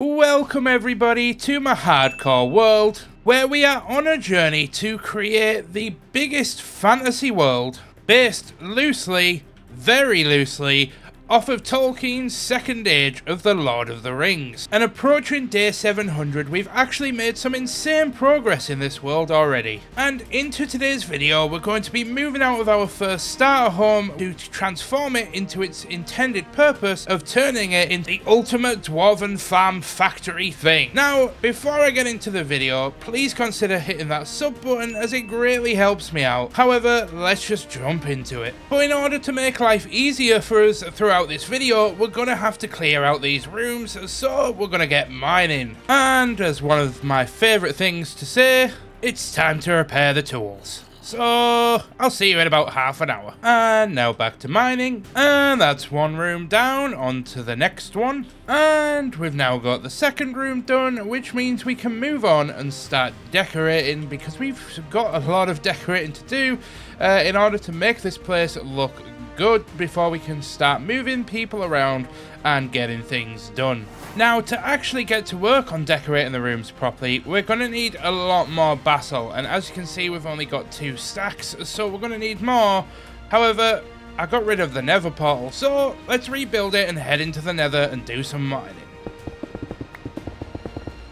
Welcome everybody to my hardcore world, where we are on a journey to create the biggest fantasy world, based loosely, very loosely, off of Tolkien's Second Age of the Lord of the Rings. And approaching day 700, we've actually made some insane progress in this world already. And into today's video, we're going to be moving out of our first starter home to transform it into its intended purpose of turning it into the ultimate Dwarven farm factory thing. Now, before I get into the video, please consider hitting that sub button as it greatly helps me out. However, let's just jump into it. But in order to make life easier for us throughout this video, we're gonna have to clear out these rooms, so we're gonna get mining. And as one of my favorite things to say, it's time to repair the tools. So I'll see you in about half an hour. And now back to mining, and that's one room down, on to the next one. And we've now got the second room done, which means we can move on and start decorating, because we've got a lot of decorating to do in order to make this place look good before we can start moving people around and getting things done. Now, to actually get to work on decorating the rooms properly, we're going to need a lot more basalt, and as you can see, we've only got 2 stacks, so we're going to need more. However, I got rid of the nether portal, so let's rebuild it and head into the nether and do some mining.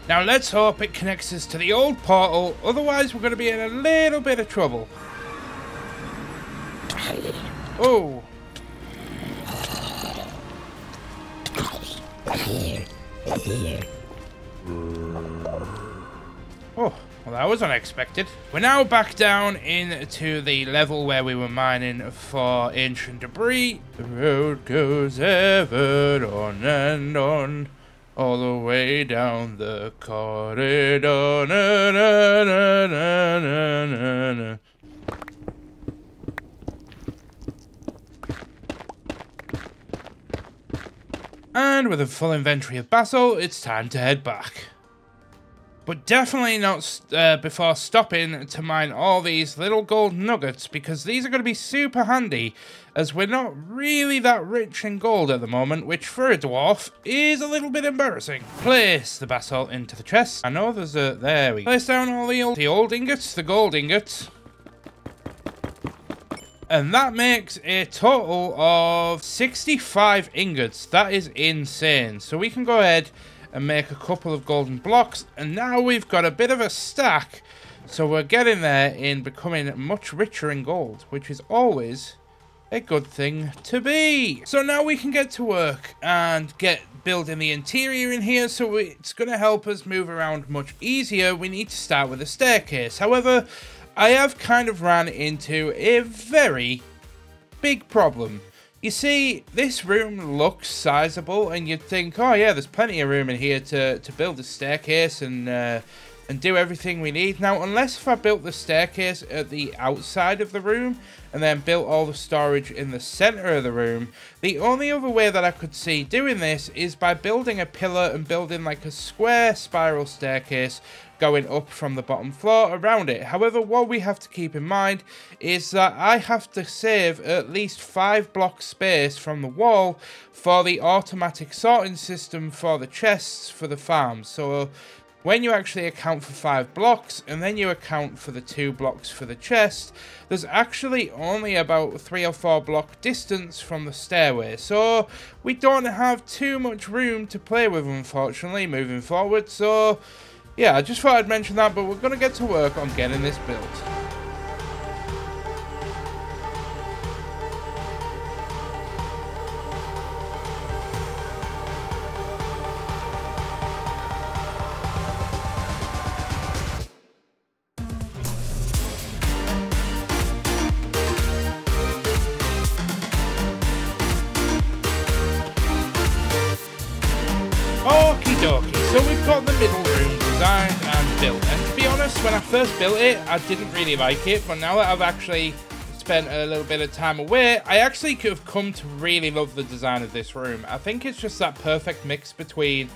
Now let's hope it connects us to the old portal, otherwise we're going to be in a little bit of trouble. Oh. Oh, well that was unexpected. We're now back down into the level where we were mining for ancient debris. The road goes ever on and on, all the way down the corridor. Na, na, na, na, na, na, na. And with a full inventory of basalt, it's time to head back. But definitely not before stopping to mine all these little gold nuggets, because these are going to be super handy, as we're not really that rich in gold at the moment, which for a dwarf is a little bit embarrassing. Place the basalt into the chest. I know there's a... there we go. Place down all the old ingots, the gold ingots. And that makes a total of 65 ingots. That is insane. So we can go ahead and make a couple of golden blocks. And now we've got a bit of a stack. So we're getting there in becoming much richer in gold, which is always a good thing to be. So now we can get to work and get building the interior in here. So it's going to help us move around much easier. We need to start with a staircase. However, I have kind of ran into a very big problem. You see, this room looks sizable, and you'd think, oh yeah, there's plenty of room in here to build a staircase and do everything we need. Now, unless if I built the staircase at the outside of the room and then built all the storage in the center of the room, the only other way that I could see doing this is by building a pillar and building like a square spiral staircase going up from the bottom floor around it. However, what we have to keep in mind is that I have to save at least 5 blocks space from the wall for the automatic sorting system for the chests for the farm. So when you actually account for 5 blocks and then you account for the 2 blocks for the chest, there's actually only about 3 or 4 block distance from the stairway. So we don't have too much room to play with, unfortunately, moving forward. So yeah, I just thought I'd mention that, but we're going to get to work on getting this built. Okie dokie, so we've got the middle room designed and built, and to be honest, when I first built it, I didn't really like it, but now that I've actually spent a little bit of time away, I actually could have come to really love the design of this room. I think it's just that perfect mix between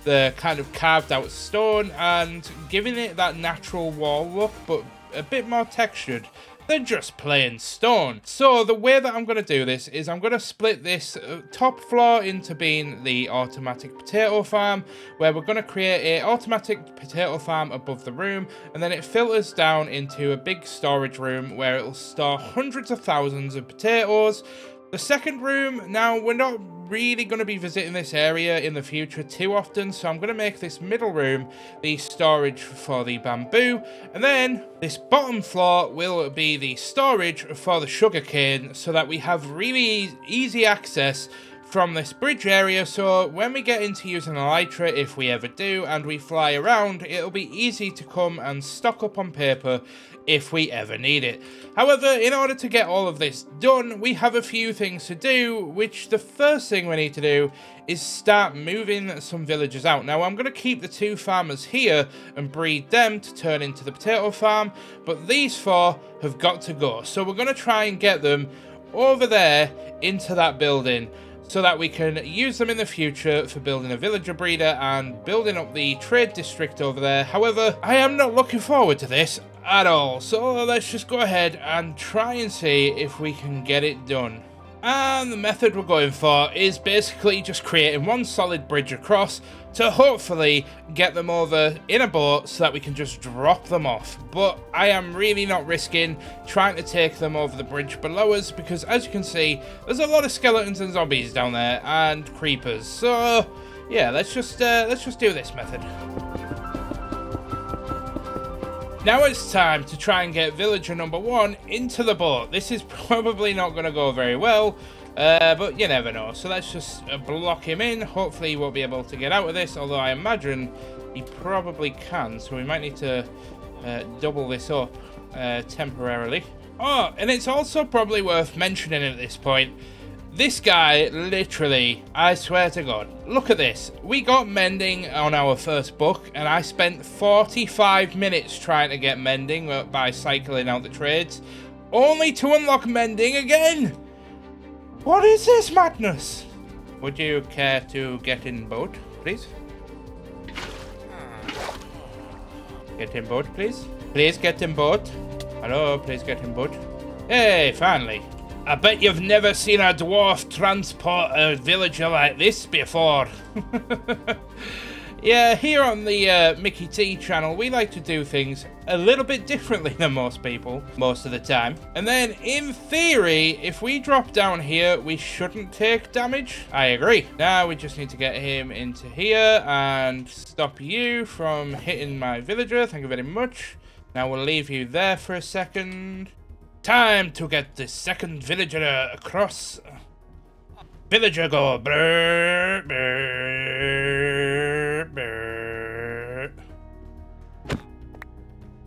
the kind of carved out stone and giving it that natural wall look, but a bit more textured. than just plain stone. So the way that I'm going to do this is I'm going to split this top floor into being the automatic potato farm, where we're going to create an automatic potato farm above the room, and then it filters down into a big storage room where it'll store hundreds of thousands of potatoes. The second room, now we're not really going to be visiting this area in the future too often, so I'm going to make this middle room the storage for the bamboo, and then this bottom floor will be the storage for the sugarcane, so that we have really easy access from this bridge area, so when we get into using elytra, if we ever do, and we fly around, it'll be easy to come and stock up on paper if we ever need it. However, in order to get all of this done, we have a few things to do, which the first thing we need to do is start moving some villagers out. Now, I'm going to keep the 2 farmers here and breed them to turn into the potato farm, but these 4 have got to go. So we're going to try and get them over there into that building, so that we can use them in the future for building a villager breeder and building up the trade district over there. However, I am not looking forward to this at all, so let's just go ahead and try and see if we can get it done. And the method we're going for is basically just creating one solid bridge across to hopefully get them over in a boat so that we can just drop them off. But I am really not risking trying to take them over the bridge below us, because as you can see, there's a lot of skeletons and zombies down there and creepers. So yeah, let's just do this method. Now it's time to try and get villager number 1 into the boat. This is probably not going to go very well, but you never know. So let's just block him in. Hopefully he won't be able to get out of this, although I imagine he probably can. So we might need to double this up temporarily. Oh, and it's also probably worth mentioning at this point, this guy, literally, I swear to God, look at this. We got mending on our first book, and I spent 45 minutes trying to get mending by cycling out the trades, only to unlock mending again. What is this madness? Would you care to get in boat, please? Get in boat, please. Please get in boat. Hello, please get in boat. Hey, finally. I bet you've never seen a dwarf transport a villager like this before. Yeah, here on the Mickey T channel, we like to do things a little bit differently than most people, most of the time. And then, in theory, if we drop down here, we shouldn't take damage. I agree. Now we just need to get him into here and stop you from hitting my villager. Thank you very much. Now we'll leave you there for a second. Time to get the second villager across. Villager go. Brr, brr, brr.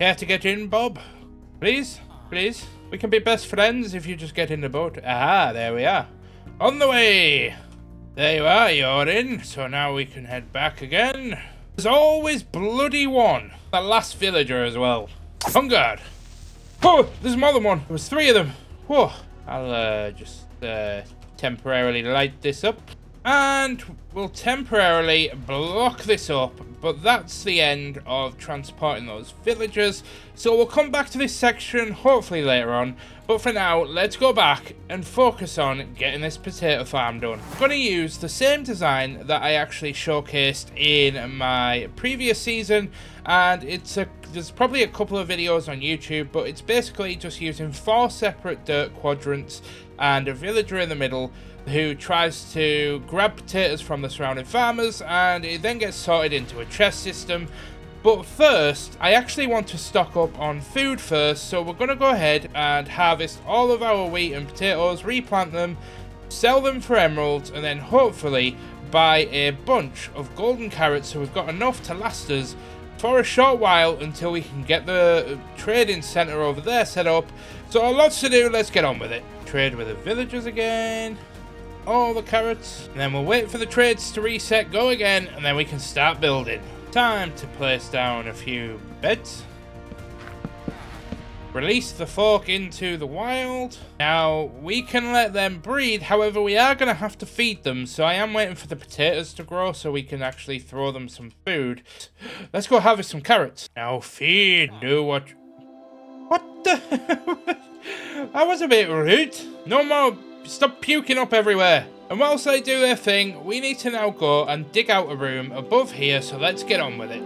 Care to get in, Bob? Please? Please? We can be best friends if you just get in the boat. Aha, there we are. On the way. There you are, you're in. So now we can head back again. There's always bloody one. The last villager as well. On guard. Oh, there's more than one. There was 3 of them. Whoa. I'll just temporarily light this up. And we'll temporarily block this up. But that's the end of transporting those villagers. So we'll come back to this section hopefully later on. But for now, let's go back and focus on getting this potato farm done. I'm going to use the same design that I actually showcased in my previous season. And there's probably a couple of videos on YouTube, but it's basically just using 4 separate dirt quadrants and a villager in the middle who tries to grab potatoes from the surrounding farmers, and it then gets sorted into a chest system. But first, I actually want to stock up on food first, so we're going to go ahead and harvest all of our wheat and potatoes, replant them, sell them for emeralds, and then hopefully buy a bunch of golden carrots so we've got enough to last us for a short while until we can get the trading center over there set up. So lots to do, let's get on with it. Trade with the villagers again. All the carrots. And then we'll wait for the trades to reset, go again, and then we can start building. Time to place down a few beds. Release the folk into the wild. Now, we can let them breed, however, we are going to have to feed them, so I am waiting for the potatoes to grow so we can actually throw them some food. Let's go harvest some carrots. Now, feed. Do what the... That was a bit rude. No more. Stop puking up everywhere. And whilst they do their thing, we need to now go and dig out a room above here, so let's get on with it.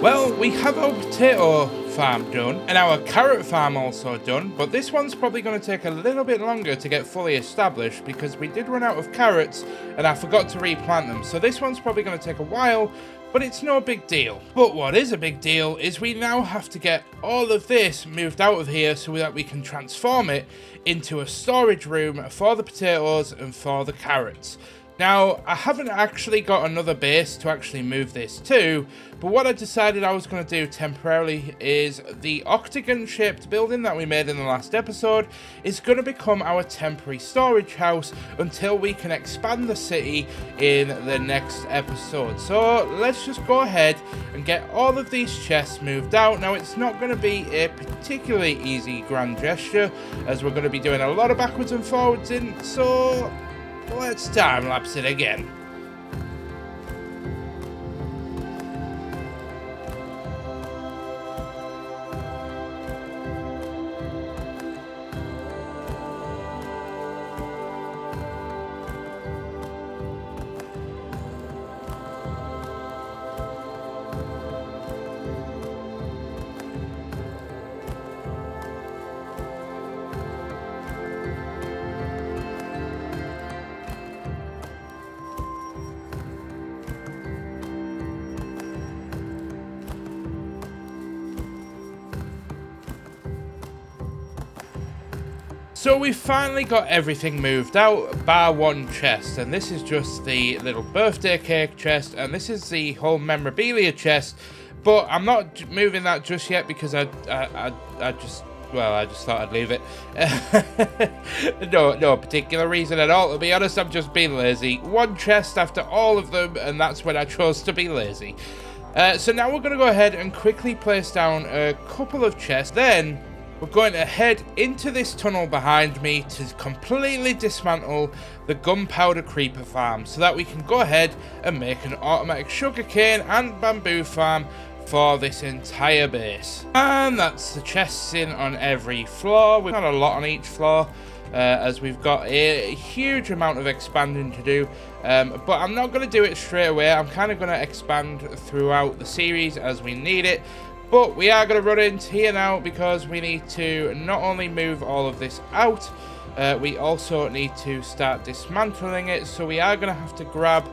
Well, we have our potato farm done and our carrot farm also done, but this one's probably going to take a little bit longer to get fully established because we did run out of carrots and I forgot to replant them. So this one's probably going to take a while, but it's no big deal. But what is a big deal is we now have to get all of this moved out of here so that we can transform it into a storage room for the potatoes and for the carrots. Now, I haven't actually got another base to actually move this to, but what I decided I was going to do temporarily is the octagon-shaped building that we made in the last episode is going to become our temporary storage house until we can expand the city in the next episode. So, let's just go ahead and get all of these chests moved out. Now, it's not going to be a particularly easy grand gesture, as we're going to be doing a lot of backwards and forwards in, so let's time-lapse it again. So we've finally got everything moved out, bar one chest, and this is just the little birthday cake chest, and this is the whole memorabilia chest, but I'm not moving that just yet because I just thought I'd leave it. No particular reason at all, to be honest. I'm just being lazy. One chest after all of them, and that's when I chose to be lazy. So now we're going to go ahead and quickly place down a couple of chests, then we're going to head into this tunnel behind me to completely dismantle the gunpowder creeper farm so that we can go ahead and make an automatic sugarcane and bamboo farm for this entire base. And that's the chests in on every floor. We've got a lot on each floor as we've got a huge amount of expanding to do. But I'm not going to do it straight away. I'm kind of going to expand throughout the series as we need it. But we are going to run into here now because we need to not only move all of this out, we also need to start dismantling it. So we are going to have to grab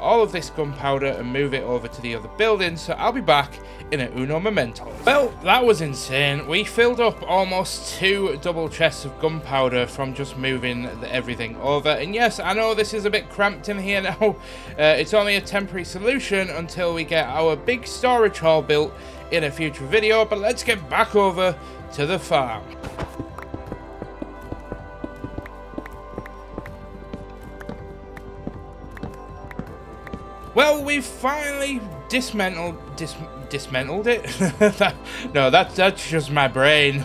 all of this gunpowder and move it over to the other building. So I'll be back in a uno momento. Well, that was insane. We filled up almost 2 double chests of gunpowder from just moving everything over. And yes, I know this is a bit cramped in here now. It's only a temporary solution until we get our big storage hall built in a future video, but let's get back over to the farm. Well, we've finally dismantled it. No, that's just my brain.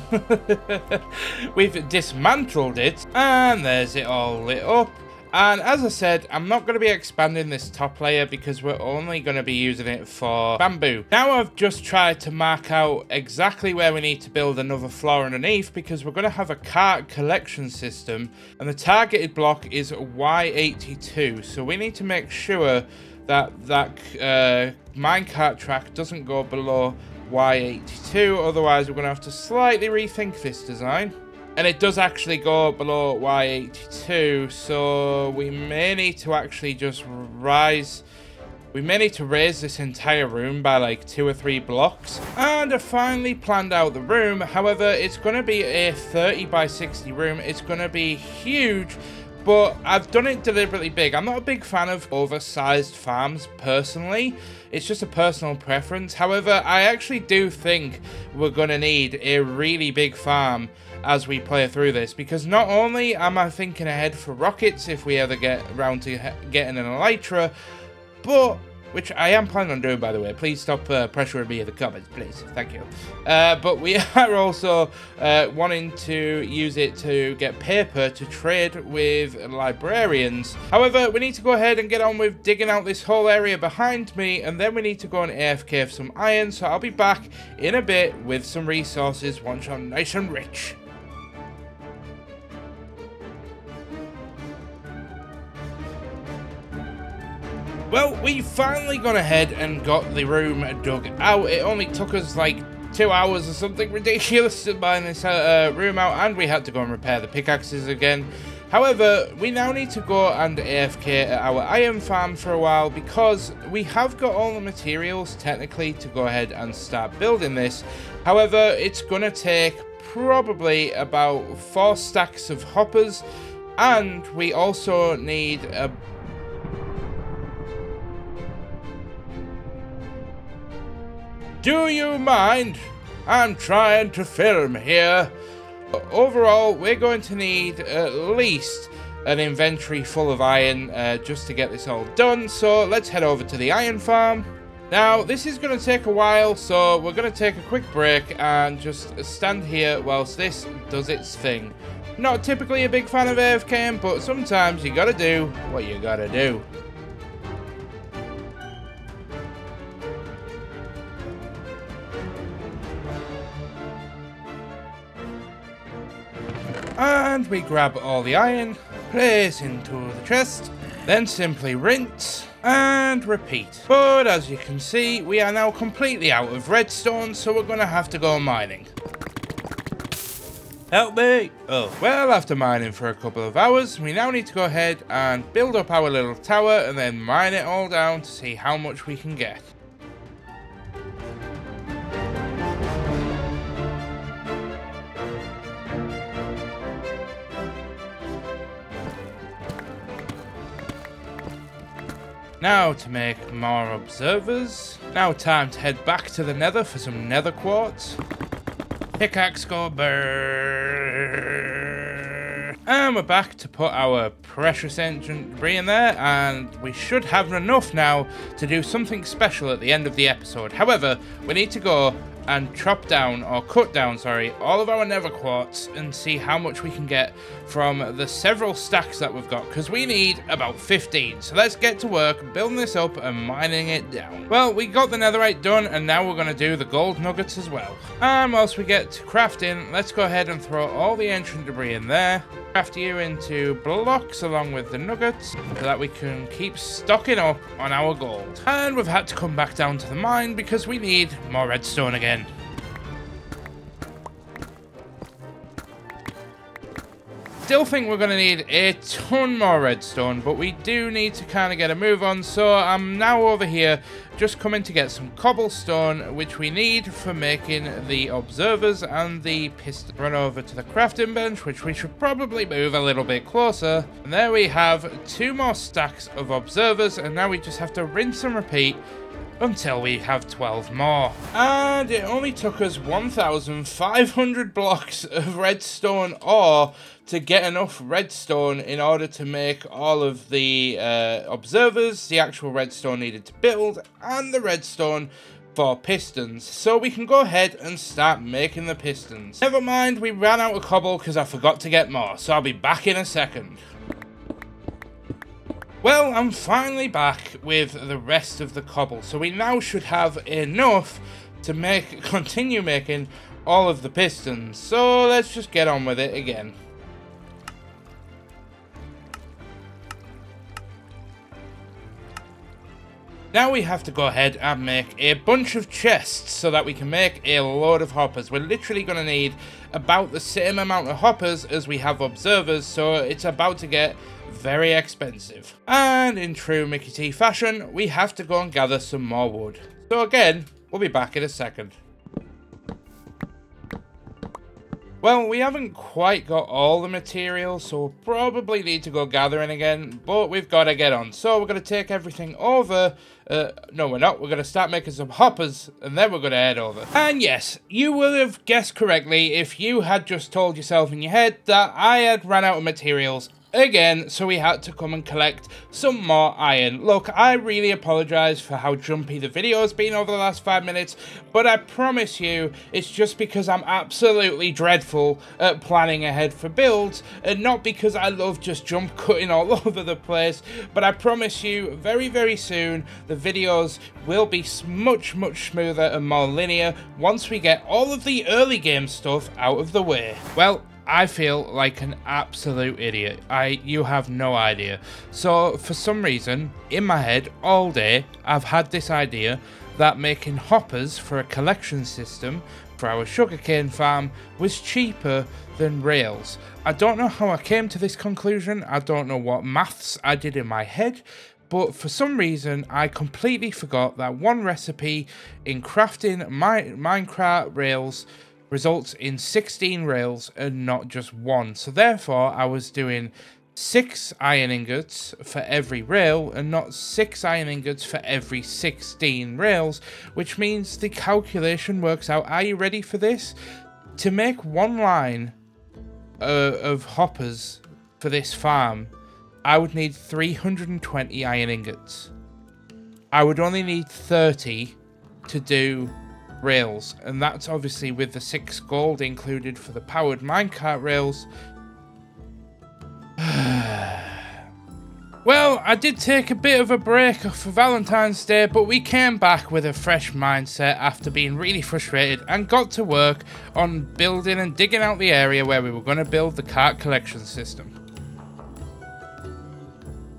We've dismantled it, and there's it all lit up. And as I said, I'm not going to be expanding this top layer because we're only going to be using it for bamboo. Now I've just tried to mark out exactly where we need to build another floor underneath because we're going to have a cart collection system and the targeted block is Y82. So we need to make sure that minecart track doesn't go below Y82. Otherwise, we're going to have to slightly rethink this design. And it does actually go below Y82, so we may need to actually just raise this entire room by like 2 or 3 blocks. And I finally planned out the room. However, it's going to be a 30 by 60 room. It's going to be huge, but I've done it deliberately big. I'm not a big fan of oversized farms personally. It's just a personal preference. However, I actually do think we're going to need a really big farm as we play through this, because not only am I thinking ahead for rockets if we ever get around to getting an elytra, but, which I am planning on doing, by the way. Please stop pressuring me in the comments, please. Thank you. But we are also wanting to use it to get paper to trade with librarians. However, we need to go ahead and get on with digging out this whole area behind me, and then we need to go and AFK for some iron. So I'll be back in a bit with some resources once I'm nice and rich. Well, we finally gone ahead and got the room dug out. It only took us like 2 hours or something ridiculous to mine this room out, and we had to go and repair the pickaxes again. However, we now need to go and AFK at our iron farm for a while, because we have got all the materials technically to go ahead and start building this. However, it's going to take probably about 4 stacks of hoppers, and we also need a... Do you mind? I'm trying to film here. Overall, we're going to need at least an inventory full of iron just to get this all done. So let's head over to the iron farm. Now, this is going to take a while, so we're going to take a quick break and just stand here whilst this does its thing. Not typically a big fan of AFKing, but sometimes you gotta do what you gotta do. And we grab all the iron, place into the chest, then simply rinse and repeat. But as you can see, we are now completely out of redstone, so we're gonna have to go mining. Help me! Oh, well, after mining for a couple of hours, we now need to go ahead and build up our little tower and then mine it all down to see how much we can get. Now to make more observers. Now time to head back to the nether for some nether quartz. Pickaxe go burr. And we're back to put our precious ancient debris in there, and we should have enough now to do something special at the end of the episode. However, we need to go and chop down, or cut down, sorry, all of our nether quartz and see how much we can get from the several stacks that we've got, because we need about 15. So let's get to work building this up and mining it down. Well, we got the netherite done, and now we're going to do the gold nuggets as well. And whilst we get to crafting, let's go ahead and throw all the ancient debris in there. Craft you into blocks along with the nuggets so that we can keep stocking up on our gold. And we've had to come back down to the mine because we need more redstone again. Still think we're going to need a ton more redstone, but we do need to kind of get a move on. So I'm now over here just coming to get some cobblestone, which we need for making the observers and the piston. Run over to the crafting bench, which we should probably move a little bit closer. And there we have 2 more stacks of observers, and now we just have to rinse and repeat until we have 12 more. And it only took us 1,500 blocks of redstone ore to get enough redstone in order to make all of the observers, the actual redstone needed to build, and the redstone for pistons. So we can go ahead and start making the pistons. Never mind, we ran out of cobble because I forgot to get more, so I'll be back in a second. Well, I'm finally back with the rest of the cobble, so we now should have enough to continue making all of the pistons. So let's just get on with it again. Now we have to go ahead and make a bunch of chests so that we can make a load of hoppers. We're literally going to need about the same amount of hoppers as we have observers, so it's about to get very expensive. And in true Mickey T fashion, we have to go and gather some more wood. So again, we'll be back in a second. Well, we haven't quite got all the materials, so we'll probably need to go gathering again, but we've got to get on. So we're going to take everything over. No, we're not. We're going to start making some hoppers, and then we're going to head over. And yes, you will have guessed correctly if you had just told yourself in your head that I had run out of materials again, so we had to come and collect some more iron. Look, I really apologize for how jumpy the video has been over the last 5 minutes, but I promise you it's just because I'm absolutely dreadful at planning ahead for builds, and not because I love just jump cutting all over the place. But I promise you very, very soon the videos will be much smoother and more linear once we get all of the early game stuff out of the way. Well, I feel like an absolute idiot. You have no idea. So for some reason, in my head all day, I've had this idea that making hoppers for a collection system for our sugarcane farm was cheaper than rails. I don't know how I came to this conclusion. I don't know what maths I did in my head, but for some reason I completely forgot that one recipe in crafting Minecraft rails results in 16 rails and not just one. So therefore I was doing 6 iron ingots for every rail and not 6 iron ingots for every 16 rails, which means the calculation works out. Are you ready for this? To make one line of hoppers for this farm, I would need 320 iron ingots. I would only need 30 to do rails, and that's obviously with the 6 gold included for the powered minecart rails. Well, I did take a bit of a break for Valentine's Day, but we came back with a fresh mindset after being really frustrated and got to work on building and digging out the area where we were going to build the cart collection system.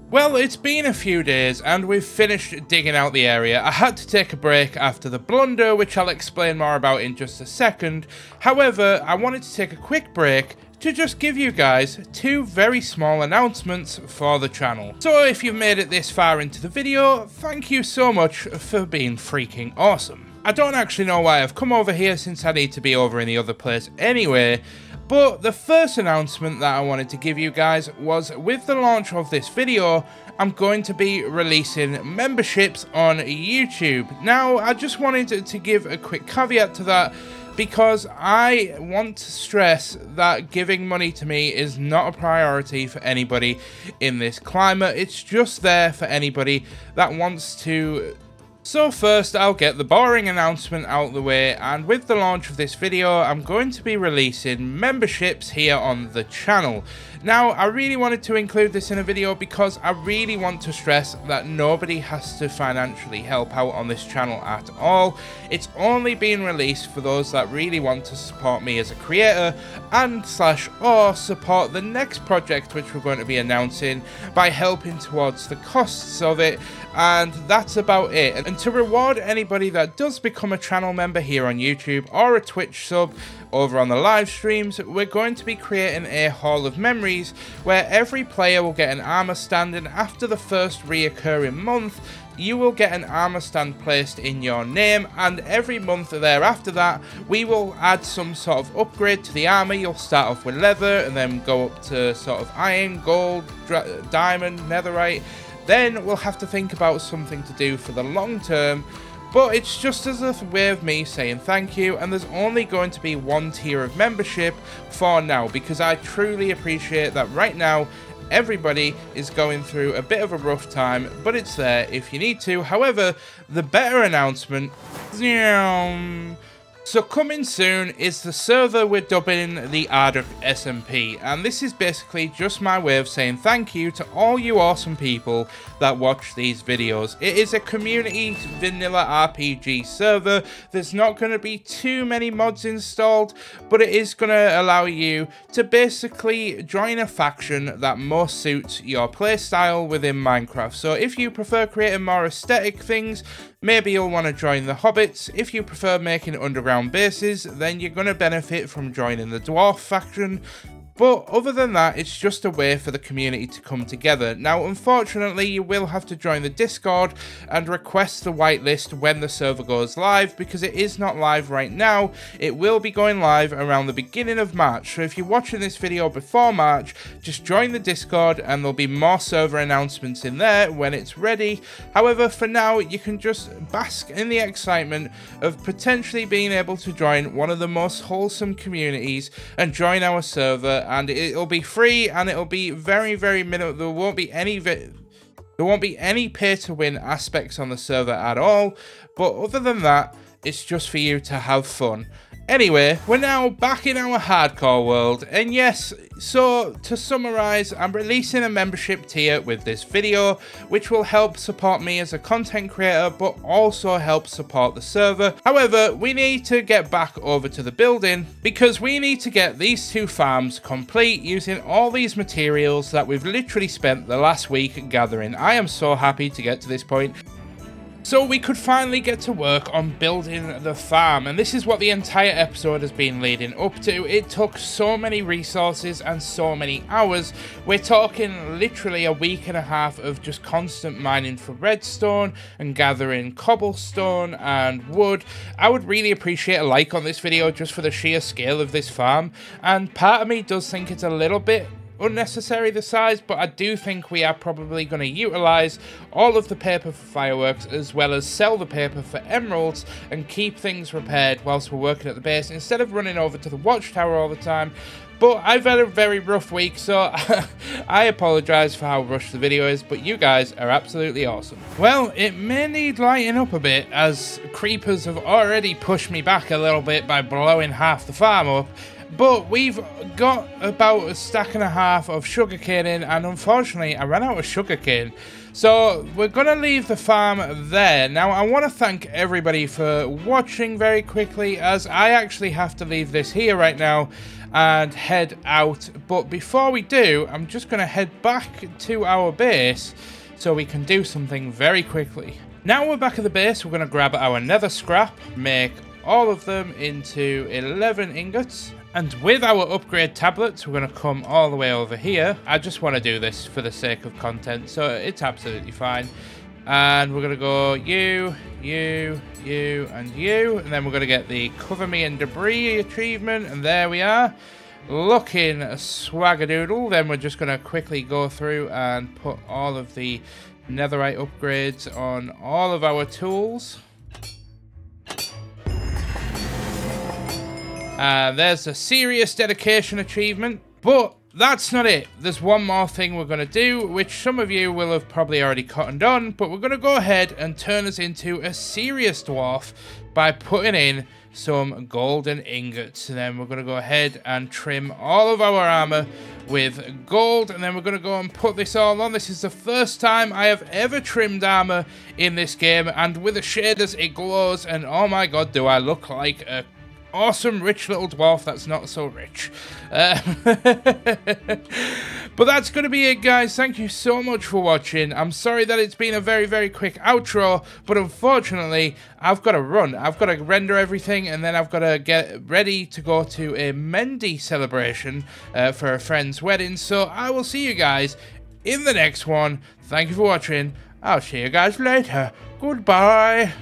Well, it's been a few days and we've finished digging out the area. I had to take a break after the blunder, which I'll explain more about in just a second. However, I wanted to take a quick break to just give you guys 2 very small announcements for the channel. So if you've made it this far into the video, thank you so much for being freaking awesome. I don't actually know why I've come over here since I need to be over in the other place anyway. But the first announcement that I wanted to give you guys was, with the launch of this video, I'm going to be releasing memberships on YouTube. Now, I just wanted to give a quick caveat to that, because I want to stress that giving money to me is not a priority for anybody in this climate. It's just there for anybody that wants to. So first, I'll get the boring announcement out the way, and with the launch of this video, I'm going to be releasing memberships here on the channel. Now, I really wanted to include this in a video because I really want to stress that nobody has to financially help out on this channel at all. It's only being released for those that really want to support me as a creator and or support the next project which we're going to be announcing by helping towards the costs of it. And that's about it. And to reward anybody that does become a channel member here on YouTube or a Twitch sub over on the live streams, we're going to be creating a Hall of Memories where every player will get an armor stand, and after the first reoccurring month you will get an armor stand placed in your name, and every month thereafter that we will add some sort of upgrade to the armor. You'll start off with leather and then go up to sort of iron, gold, diamond, netherite. Then we'll have to think about something to do for the long term, but it's just as a way of me saying thank you, and there's only going to be 1 tier of membership for now, because I truly appreciate that right now everybody is going through a bit of a rough time, but it's there if you need to. However, the better announcement, so coming soon is the server we're dubbing the Arduk SMP, and this is basically just my way of saying thank you to all you awesome people that watch these videos. It is a community vanilla RPG server. There's not going to be too many mods installed, but it is going to allow you to basically join a faction that most suits your playstyle within Minecraft. So if you prefer creating more aesthetic things, maybe you'll want to join the Hobbits. If you prefer making underground bases, then you're going to benefit from joining the Dwarf faction. But other than that, it's just a way for the community to come together. Now, unfortunately, you will have to join the Discord and request the whitelist when the server goes live, because it is not live right now. It will be going live around the beginning of March. So if you're watching this video before March, just join the Discord and there'll be more server announcements in there when it's ready. However, for now, you can just bask in the excitement of potentially being able to join one of the most wholesome communities and join our server. And it'll be free, and it'll be very, very minimal. There won't be any pay to win aspects on the server at all. But other than that, it's just for you to have fun. Anyway, we're now back in our hardcore world, and yes, so to summarize, I'm releasing a membership tier with this video, which will help support me as a content creator, but also help support the server. However, we need to get back over to the building, because we need to get these 2 farms complete using all these materials that we've literally spent the last week gathering. I am so happy to get to this point. So we could finally get to work on building the farm, and this is what the entire episode has been leading up to. It took so many resources and so many hours. We're talking literally a week and a half of just constant mining for redstone and gathering cobblestone and wood. I would really appreciate a like on this video just for the sheer scale of this farm, and part of me does think it's a little bit unnecessary the size, but I do think we are probably going to utilize all of the paper for fireworks, as well as sell the paper for emeralds and keep things repaired whilst we're working at the base, instead of running over to the watchtower all the time. But I've had a very rough week, so I apologise for how rushed the video is, but you guys are absolutely awesome. Well, it may need lighting up a bit, as creepers have already pushed me back a little bit by blowing half the farm up. But we've got about a stack and a half of sugarcane in, and unfortunately I ran out of sugarcane. So we're going to leave the farm there. Now, I want to thank everybody for watching very quickly, as I actually have to leave this here right now and head out. But before we do, I'm just going to head back to our base so we can do something very quickly. Now we're back at the base, we're going to grab our nether scrap, make all of them into 11 ingots. And with our upgrade tablets, we're going to come all the way over here. I just want to do this for the sake of content, so it's absolutely fine. And we're going to go you, and you. And then we're going to get the cover me in debris achievement. And there we are. Looking swagadoodle. Then we're just going to quickly go through and put all of the netherite upgrades on all of our tools. There's a serious dedication achievement, but that's not it. There's one more thing we're going to do, which some of you will have probably already cottoned on, but we're going to go ahead and turn us into a serious dwarf by putting in some golden ingots. And then we're going to go ahead and trim all of our armor with gold, and then we're going to go and put this all on. This is the first time I have ever trimmed armor in this game, and with the shaders it glows, and oh my god, do I look like a awesome rich little dwarf that's not so rich. But that's going to be it, guys. Thank you so much for watching. I'm sorry that it's been a very, very quick outro, but unfortunately, I've got to run. I've got to render everything, and then I've got to get ready to go to a Mendy celebration for a friend's wedding. So I will see you guys in the next one. Thank you for watching. I'll see you guys later. Goodbye.